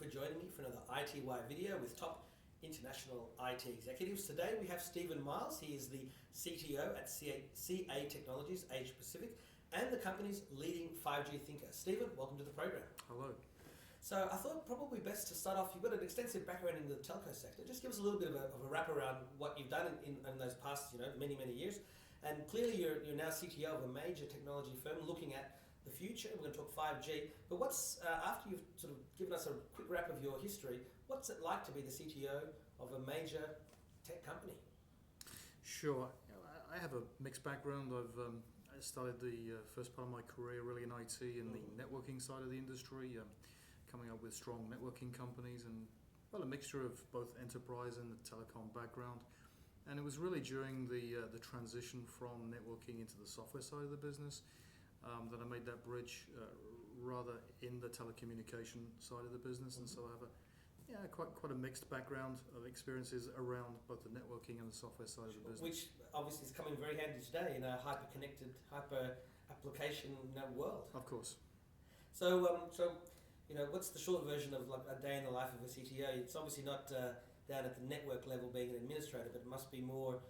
for joining me for another iTWire video with top international IT executives. Today we have Stephen Miles. He is the CTO at CA Technologies Asia Pacific and the company's leading 5G thinker. Stephen, welcome to the program. Hello. So I thought probably best to start off, you've got an extensive background in the telco sector. Just give us a little bit of a wrap around what you've done in those past many years. And clearly you're now CTO of a major technology firm looking at the future. We're going to talk 5G. But what's, after you've sort of given us a quick wrap of your history, what's it like to be the CTO of a major tech company? Sure. I have a mixed background. I started the first part of my career really in IT in the networking side of the industry, coming up with strong networking companies and a mixture of both enterprise and the telecom background. And it was really during the transition from networking into the software side of the business that I made that bridge rather in the telecommunication side of the business. And so I have quite a mixed background of experiences around both the networking and the software side of the business. Which obviously is coming very handy today in a hyper-connected, hyper-application world. Of course. So, what's the short version of like a day in the life of a CTO? It's obviously not down at the network level being an administrator, but it must be more,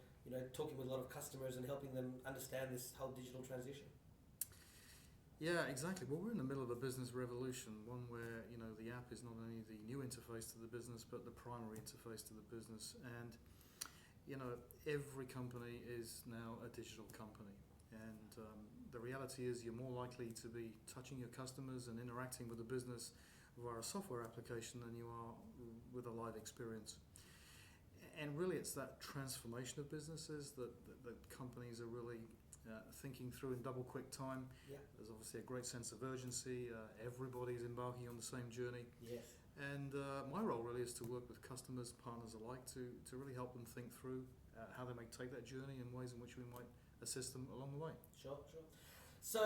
talking with a lot of customers and helping them understand this whole digital transition. Yeah, exactly. Well, we're in the middle of a business revolution, one where, the app is not only the new interface to the business, but the primary interface to the business. And, every company is now a digital company. And the reality is you're more likely to be touching your customers and interacting with the business via a software application than you are with a live experience. And really it's that transformation of businesses that companies are really thinking through in double quick time. Yeah. There's obviously a great sense of urgency. Everybody's embarking on the same journey. Yes. And my role really is to work with customers, partners alike, to really help them think through how they may take that journey and ways in which we might assist them along the way. Sure. So,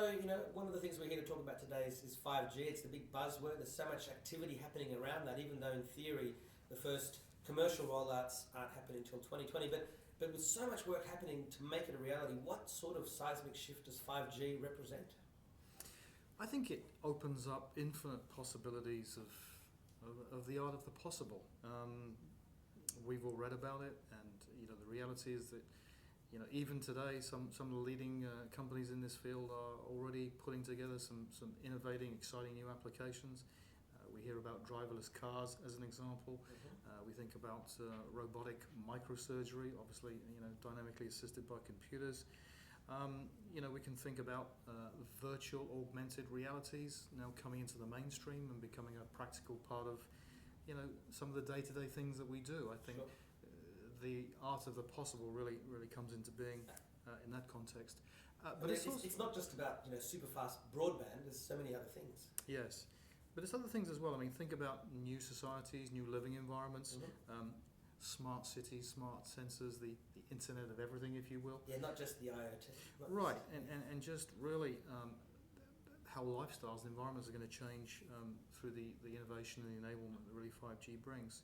one of the things we're here to talk about today is 5G. It's the big buzzword. There's so much activity happening around that, even though in theory the first commercial rollouts aren't happening until 2020. But with so much work happening to make it a reality, what sort of seismic shift does 5G represent? I think it opens up infinite possibilities of the art of the possible. We've all read about it, and the reality is that even today, some of the leading companies in this field are already putting together some innovating, exciting new applications. We hear about driverless cars as an example. We think about robotic microsurgery, obviously dynamically assisted by computers. We can think about virtual augmented realities now coming into the mainstream and becoming a practical part of some of the day-to-day things that we do. I think Sure. The art of the possible really comes into being in that context. But it's not just about super fast broadband. There's so many other things. Yes, but it's other things as well. I mean, think about new societies, new living environments, smart cities, smart sensors, the Internet of Everything, if you will. Yeah, not just the IoT. Right, and just really how lifestyles and environments are going to change through the innovation and the enablement that really 5G brings.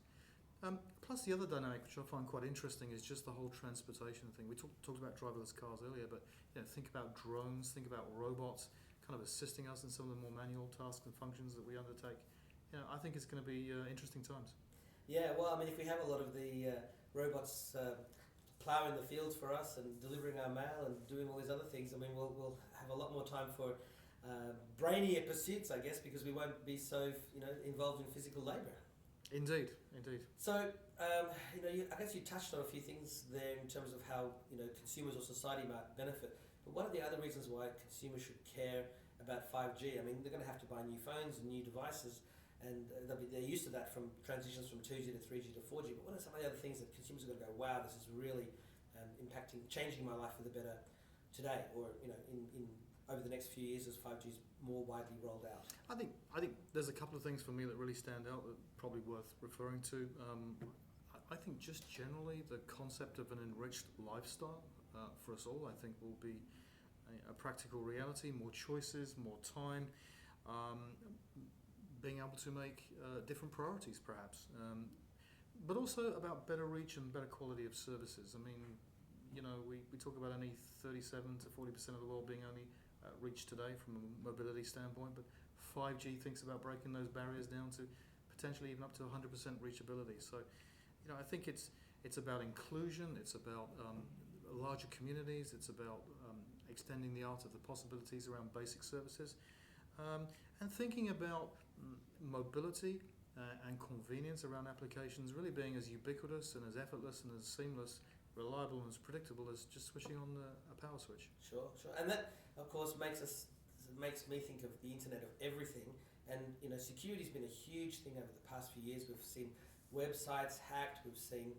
Plus the other dynamic, which I find quite interesting, is just the whole transportation thing. We talked about driverless cars earlier, but think about drones, think about robots, kind of assisting us in some of the more manual tasks and functions that we undertake. I think it's going to be interesting times. Yeah, well, I mean, if we have a lot of the robots ploughing the fields for us and delivering our mail and doing all these other things, I mean, we'll have a lot more time for brainier pursuits, I guess, because we won't be so involved in physical labour. Indeed. So, I guess you touched on a few things there in terms of how consumers or society might benefit. But what are the other reasons why consumers should care about 5G? I mean, they're going to have to buy new phones and new devices, and they're used to that from transitions from 2G to 3G to 4G. But what are some of the other things that consumers are going to go, wow, this is really changing my life for the better today, or in over the next few years as 5G is more widely rolled out? I think there's a couple of things for me that really stand out that are probably worth referring to. I think just generally the concept of an enriched lifestyle for us all, I think, will be a practical reality. More choices, more time, being able to make different priorities perhaps, but also about better reach and better quality of services. I mean, we talk about only 37 to 40% of the world being only reached today from a mobility standpoint, but 5G thinks about breaking those barriers down to potentially even up to 100% reachability. So, I think it's about inclusion. It's about larger communities. It's about extending the art of the possibilities around basic services, and thinking about mobility and convenience around applications really being as ubiquitous and as effortless and as seamless, reliable and as predictable as just switching on a power switch. Sure. And that, of course, makes me think of the Internet of Everything. And security's been a huge thing over the past few years. We've seen websites hacked. We've seen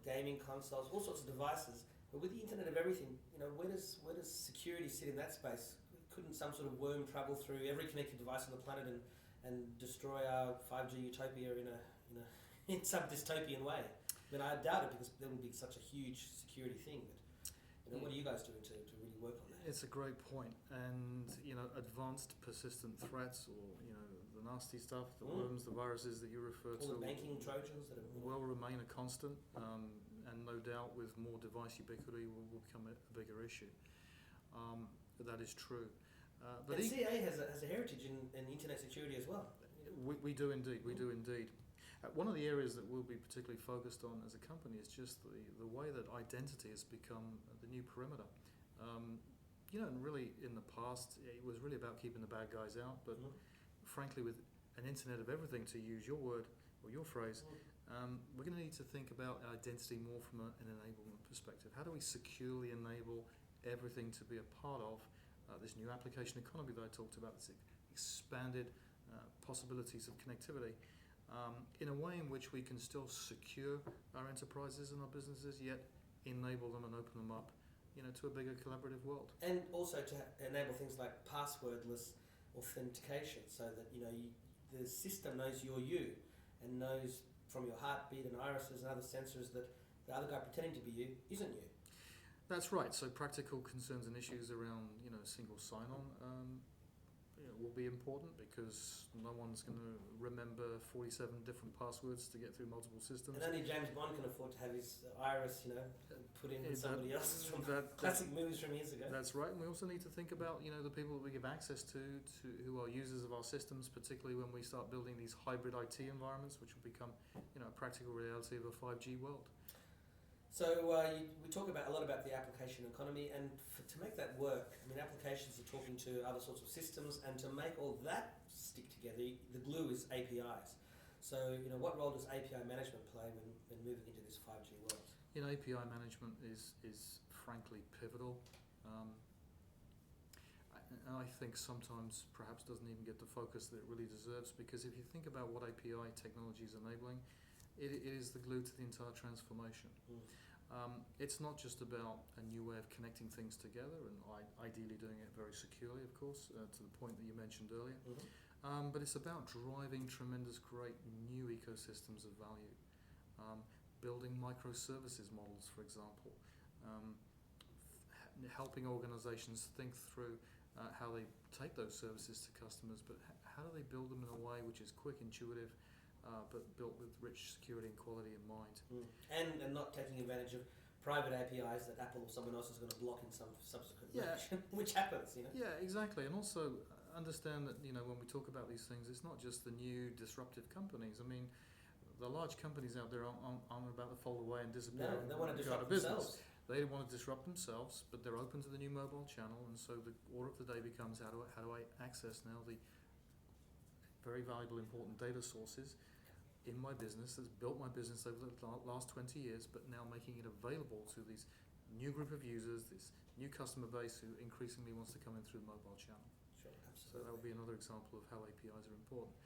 gaming consoles, all sorts of devices. But with the Internet of Everything, where does security sit in that space? Couldn't some sort of worm travel through every connected device on the planet and destroy our 5G utopia in some dystopian way? I mean, I doubt it, because that would be such a huge security thing. But what are you guys doing to really work on that? It's a great point. And advanced persistent threats, or the nasty stuff, the worms, the viruses that you refer to, all the banking trojans that will remain a constant, and no doubt with more device ubiquity will become a bigger issue. That is true. But CA has a heritage in internet security as well. We do indeed. We do indeed. One of the areas that we'll be particularly focused on as a company is just the way that identity has become the new perimeter. And really in the past it was really about keeping the bad guys out, but frankly, with an Internet of Everything, to use your word or your phrase, we're going to need to think about identity more from an enablement perspective. How do we securely enable everything to be a part of this new application economy that I talked about, this expanded possibilities of connectivity, in a way in which we can still secure our enterprises and our businesses, yet enable them and open them up, to a bigger collaborative world. And also to enable things like passwordless authentication, so that the system knows you're you, and knows from your heartbeat and irises and other sensors that the other guy pretending to be you isn't you. That's right. So practical concerns and issues around single sign-on will be important, because no one's going to remember 47 different passwords to get through multiple systems. And only James Bond can afford to have his iris, put in with somebody else's from classic movies from years ago. That's right. And we also need to think about the people that we give access to who are users of our systems, particularly when we start building these hybrid IT environments, which will become a practical reality of a 5G world. So we talk a lot about the application economy, and to make that work, applications are talking to other sorts of systems, and to make all that stick together, the glue is APIs. So what role does API management play when moving into this 5G world? API management is frankly pivotal. And I think sometimes perhaps doesn't even get the focus that it really deserves, because if you think about what API technology is enabling, it is the glue to the entire transformation. It's not just about a new way of connecting things together, and ideally doing it very securely, of course, to the point that you mentioned earlier. But it's about driving tremendous great new ecosystems of value, building microservices models, for example, helping organizations think through how they take those services to customers, but how do they build them in a way which is quick, intuitive, but built with rich security and quality in mind. And not taking advantage of private APIs that Apple or someone else is going to block in some subsequent version, which happens, Yeah, exactly. And also understand that, when we talk about these things, it's not just the new disruptive companies. The large companies out there aren't about to fold away and disappear. No, they want to disrupt themselves. They want to disrupt themselves, but they're open to the new mobile channel, and so the order of the day becomes how do I access now the very valuable, important data sources in my business that's built my business over the last 20 years, but now making it available to these new group of users, this new customer base who increasingly wants to come in through the mobile channel. Sure, absolutely. So that would be another example of how APIs are important.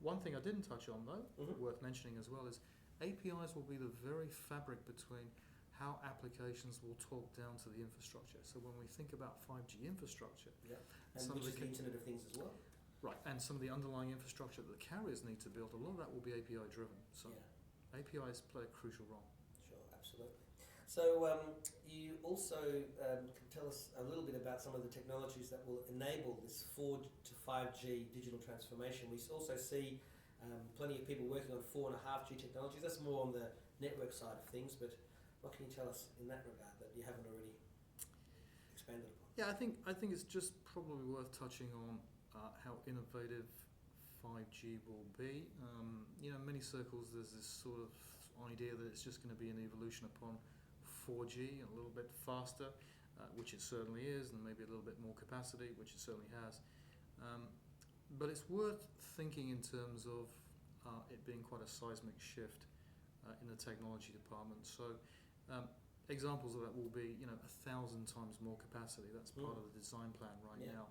One thing I didn't touch on, though, worth mentioning as well, is APIs will be the very fabric between how applications will talk down to the infrastructure. So when we think about 5G infrastructure, and which is the Internet of Things as well. Right, and some of the underlying infrastructure that the carriers need to build, a lot of that will be API driven. So APIs play a crucial role. Sure, absolutely. So you also can tell us a little bit about some of the technologies that will enable this 4 to 5G digital transformation. We also see plenty of people working on 4.5G technologies. That's more on the network side of things, but what can you tell us in that regard that you haven't already expanded upon? Yeah, I think it's just probably worth touching on how innovative 5G will be. In many circles there's this sort of idea that it's just going to be an evolution upon 4G, a little bit faster, which it certainly is, and maybe a little bit more capacity, which it certainly has. But it's worth thinking in terms of it being quite a seismic shift in the technology department. So examples of that will be, 1,000 times more capacity. That's part of the design plan now.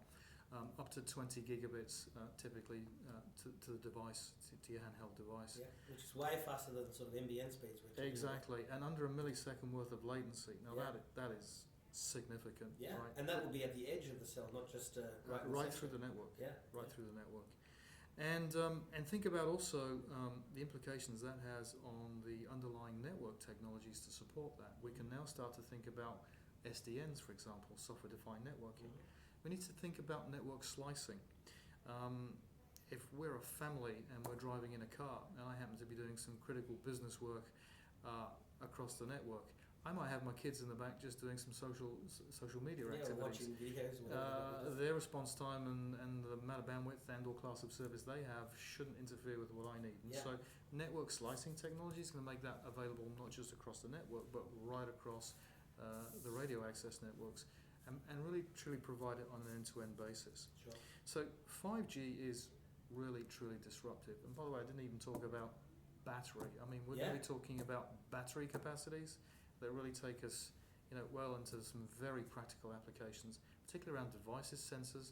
Up to 20 gigabits typically to the device, to your handheld device. Yeah, which is way faster than sort of NBN speeds. Exactly, and under a millisecond worth of latency. Now that is significant. Yeah, right? and that will be at the edge of the cell, not just right through the network. Yeah, through the network. And think about also the implications that has on the underlying network technologies to support that. We can now start to think about SDNs, for example, software-defined networking. We need to think about network slicing. If we're a family and we're driving in a car and I happen to be doing some critical business work across the network, I might have my kids in the back just doing some social media activities. Watching videos. Their response time and the amount of bandwidth and or class of service they have shouldn't interfere with what I need. And so network slicing technology is going to make that available not just across the network, but right across the radio access networks, and really truly provide it on an end-to-end basis. Sure. So 5G is really truly disruptive. And by the way, I didn't even talk about battery. I mean, we're going to be talking about battery capacities that really take us, well into some very practical applications, particularly around devices, sensors,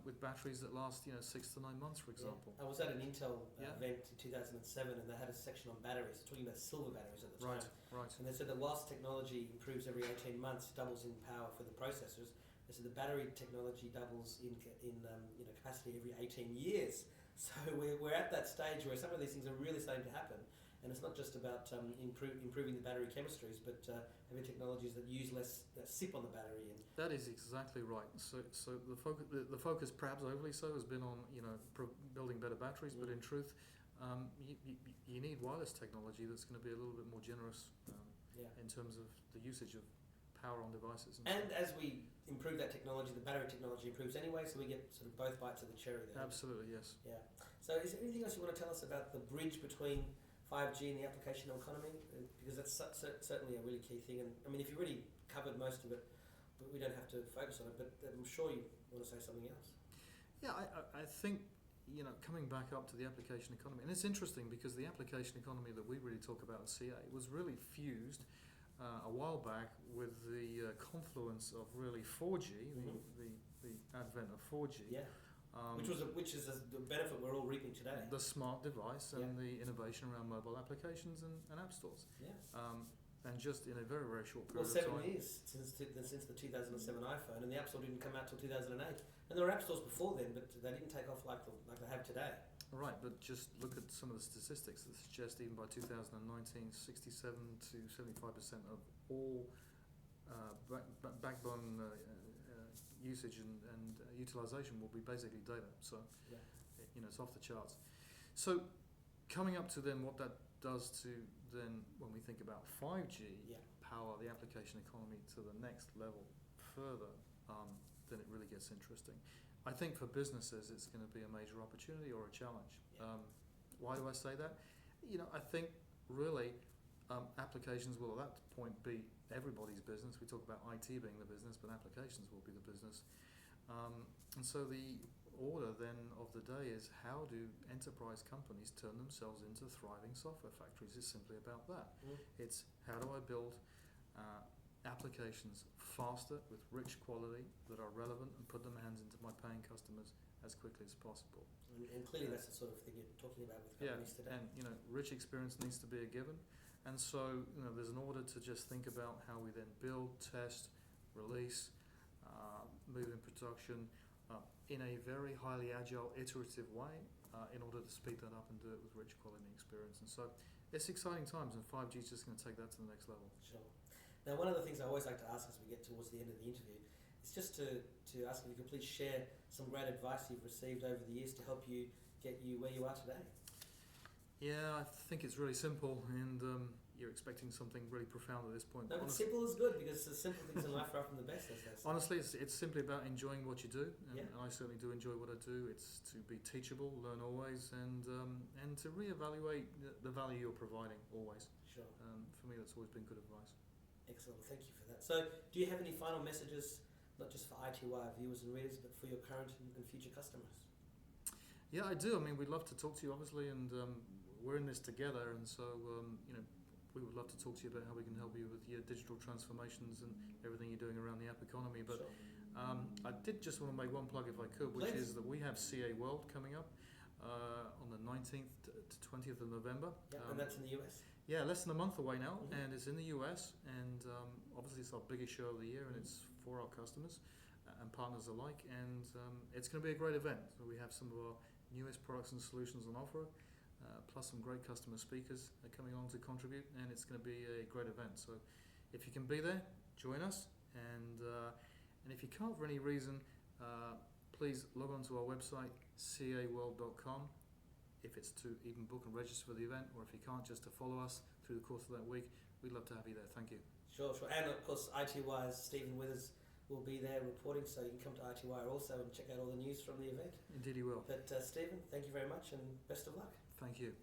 with batteries that last, 6 to 9 months, for example. I was at an Intel event in 2007, and they had a section on batteries, talking about silver batteries at the time. Right. And they said that whilst technology improves every 18 months, doubles in power for the processors, they said the battery technology doubles in capacity every 18 years. So we're at that stage where some of these things are really starting to happen. And it's not just about improving the battery chemistries, but having technologies that use less sip on the battery. And that is exactly right. So the focus, perhaps overly so, has been on building better batteries, but in truth, you need wireless technology that's going to be a little bit more generous in terms of the usage of power on devices. And as we improve that technology, the battery technology improves anyway, so we get sort of both bites of the cherry there. Absolutely, yes. Yeah. So is there anything else you want to tell us about the bridge between 5G and the application economy? Because that's certainly a really key thing. And I mean, if you really covered most of it, we don't have to focus on it, but I'm sure you want to say something else. Yeah, I think, coming back up to the application economy, and it's interesting because the application economy that we really talk about at CA was really fused a while back with the confluence of really 4G, the advent of 4G. Yeah. Which is the benefit we're all reaping today. The smart device and the innovation around mobile applications and app stores. Yeah. And just in a very, very short period of 7 time. years since the 2007 iPhone, and the App Store didn't come out till 2008. And there were app stores before then, but they didn't take off like they have today. Right, but just look at some of the statistics that suggest even by 2019, 67 to 75% of all backbone usage and utilization will be basically data. So, it's off the charts. So, coming up to then what that does to then when we think about 5G power the application economy to the next level further, then it really gets interesting. I think for businesses it's going to be a major opportunity or a challenge. Why do I say that? I think really applications will at that point be everybody's business. We talk about IT being the business, but applications will be the business. And so the order then of the day is how do enterprise companies turn themselves into thriving software factories? It's simply about that. It's how do I build applications faster with rich quality that are relevant and put them hands into my paying customers as quickly as possible. And clearly that's the sort of thing you're talking about with companies today. And rich experience needs to be a given. And so there's an order to just think about how we then build, test, release, move in production in a very highly agile, iterative way in order to speed that up and do it with rich quality experience. And so it's exciting times, and 5G is just going to take that to the next level. Sure. Now, one of the things I always like to ask as we get towards the end of the interview is just to ask if you could please share some great advice you've received over the years to help you get you where you are today. Yeah, I think it's really simple, and you're expecting something really profound at this point. No, but simple is good, because the simple things in life are often the best, as they say. Honestly, it's simply about enjoying what you do, and Yeah. I certainly do enjoy what I do. It's to be teachable, learn always, and to reevaluate the value you're providing always. Sure. For me, that's always been good advice. Excellent. Well, thank you for that. So, do you have any final messages, not just for iTWire viewers and readers, but for your current and future customers? Yeah, I do. I mean, we'd love to talk to you, obviously, and we're in this together, and so we would love to talk to you about how we can help you with your digital transformations and everything you're doing around the app economy. But Sure. I did just want to make one plug, if I could, which Please. is that we have CA World coming up on the 19th to 20th of November. Yeah, and that's in the US. Yeah, less than a month away now, Mhm. and it's in the US, and obviously it's our biggest show of the year, and it's for our customers and partners alike, and it's going to be a great event. So we have some of our newest products and solutions on offer, plus some great customer speakers coming on to contribute, and it's going to be a great event. So if you can be there, join us, and if you can't for any reason, please log on to our website, caworld.com, if it's to even book and register for the event, or if you can't, just to follow us through the course of that week. We'd love to have you there. Thank you. Sure. And of course, iTWire's Stephen Withers will be there reporting, so you can come to iTWire also and check out all the news from the event. Indeed you will. But Stephen, thank you very much, and best of luck. Thank you.